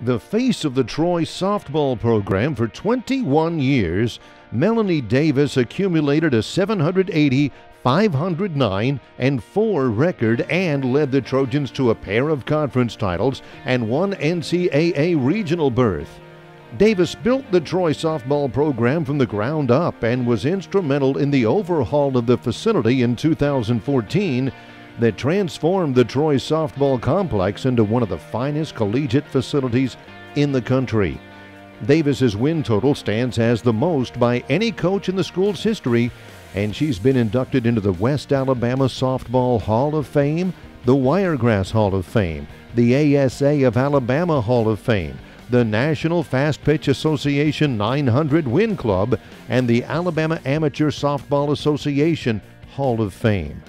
The face of the Troy softball program for 21 years, Melanie Davis accumulated a 780, 509, and 4 record and led the Trojans to a pair of conference titles and 1 NCAA regional berth. Davis built the Troy softball program from the ground up and was instrumental in the overhaul of the facility in 2014 that transformed the Troy softball complex into one of the finest collegiate facilities in the country. Davis's win total stands as the most by any coach in the school's history, and she's been inducted into the West Alabama Softball Hall of Fame, the Wiregrass Hall of Fame, the ASA of Alabama Hall of Fame, the National Fast Pitch Association 900 Win Club, and the Alabama Amateur Softball Association Hall of Fame.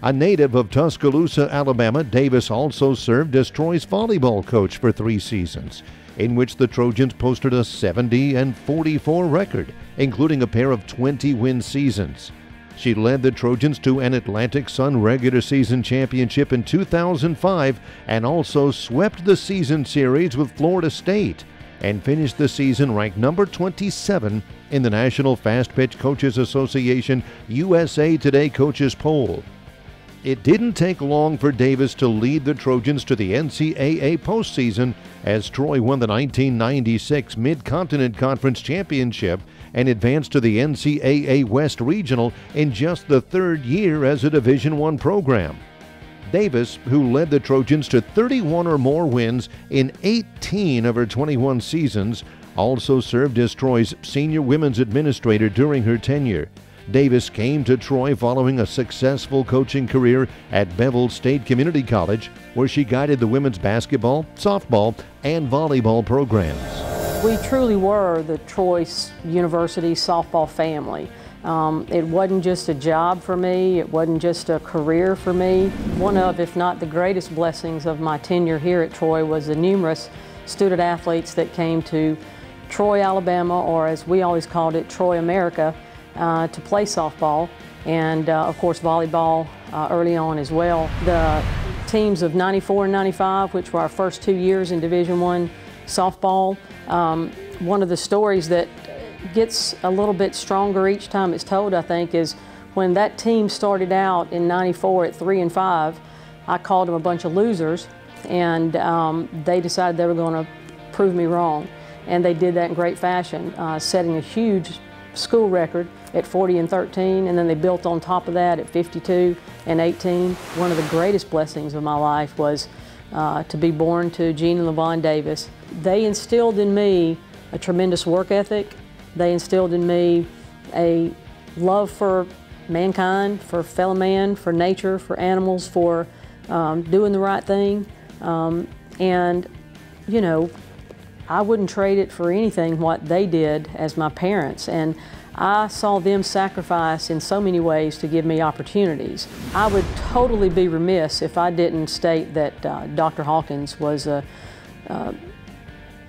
A native of Tuscaloosa, Alabama, Davis also served as Troy's volleyball coach for 3 seasons, in which the Trojans posted a 70 and 44 record, including a pair of 20-win seasons. She led the Trojans to an Atlantic Sun regular season championship in 2005 and also swept the season series with Florida State and finished the season ranked number 27 in the National Fast Pitch Coaches Association USA Today Coaches Poll. It didn't take long for Davis to lead the Trojans to the NCAA postseason as Troy won the 1996 Mid-Continent Conference Championship and advanced to the NCAA West Regional in just the 3rd year as a Division I program. Davis, who led the Trojans to 31 or more wins in 18 of her 21 seasons, also served as Troy's senior women's administrator during her tenure. Davis came to Troy following a successful coaching career at Bevel State Community College, where she guided the women's basketball, softball, and volleyball programs. We truly were the Troy University softball family. It wasn't just a job for me, it wasn't just a career for me. One of, if not the greatest blessings of my tenure here at Troy was the numerous student athletes that came to Troy, Alabama, or as we always called it, Troy, America, to play softball and of course volleyball early on as well. The teams of 94 and 95, which were our first 2 years in Division I softball, one of the stories that gets a little bit stronger each time it's told, I think, is when that team started out in 94 at 3 and 5, I called them a bunch of losers, and they decided they were going to prove me wrong, and they did that in great fashion, setting a huge school record at 40 and 13, and then they built on top of that at 52 and 18. One of the greatest blessings of my life was to be born to Gene and LaVon Davis. They instilled in me a tremendous work ethic. They instilled in me a love for mankind, for fellow man, for nature, for animals, for doing the right thing. And, you know, I wouldn't trade it for anything what they did as my parents, and I saw them sacrifice in so many ways to give me opportunities. I would totally be remiss if I didn't state that Dr. Hawkins was an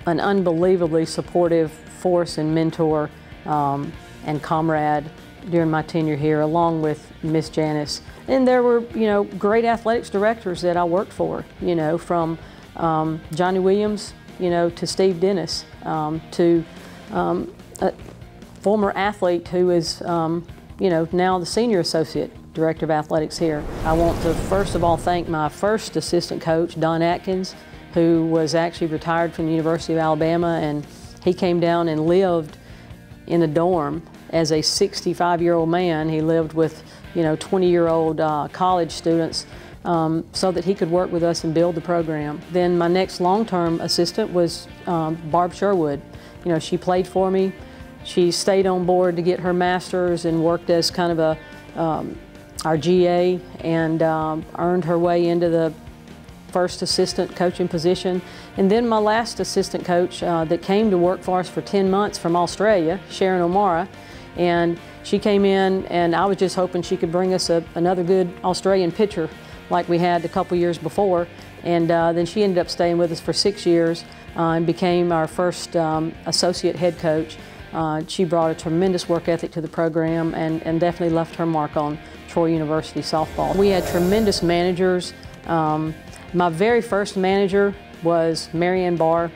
unbelievably supportive force and mentor and comrade during my tenure here, along with Miss Janice. And there were, you know, great athletics directors that I worked for, you know, from Johnny Williams, you know, to Steve Dennis, to a former athlete who is, you know, now the Senior Associate Director of Athletics here. I want to first of all thank my first assistant coach, Don Atkins, who was actually retired from the University of Alabama, and he came down and lived in a dorm as a 65-year-old man. He lived with, you know, 20-year-old college students, so that he could work with us and build the program. Then my next long-term assistant was Barb Sherwood. You know, she played for me. She stayed on board to get her master's and worked as kind of our GA, and earned her way into the first assistant coaching position. And then my last assistant coach that came to work for us for 10 months from Australia, Sharon O'Mara, and she came in, and I was just hoping she could bring us another good Australian pitcher like we had a couple years before, and then she ended up staying with us for 6 years and became our first associate head coach. She brought a tremendous work ethic to the program and definitely left her mark on Troy University softball. We had tremendous managers. My very first manager was Marianne Barr.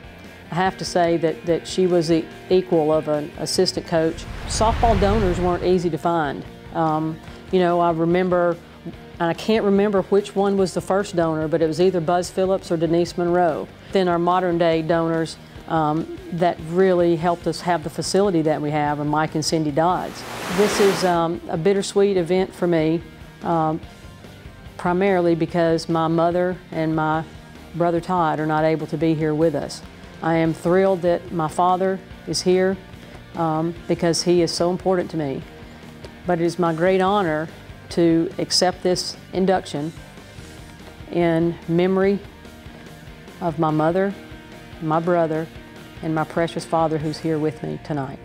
I have to say that she was the equal of an assistant coach. Softball donors weren't easy to find. You know, I remember, and I can't remember which one was the first donor, but it was either Buzz Phillips or Denise Monroe. Then our modern day donors that really helped us have the facility that we have are Mike and Cindy Dodds. This is a bittersweet event for me, primarily because my mother and my brother Todd are not able to be here with us. I am thrilled that my father is here because he is so important to me. But it is my great honor to accept this induction in memory of my mother, my brother, and my precious father who's here with me tonight.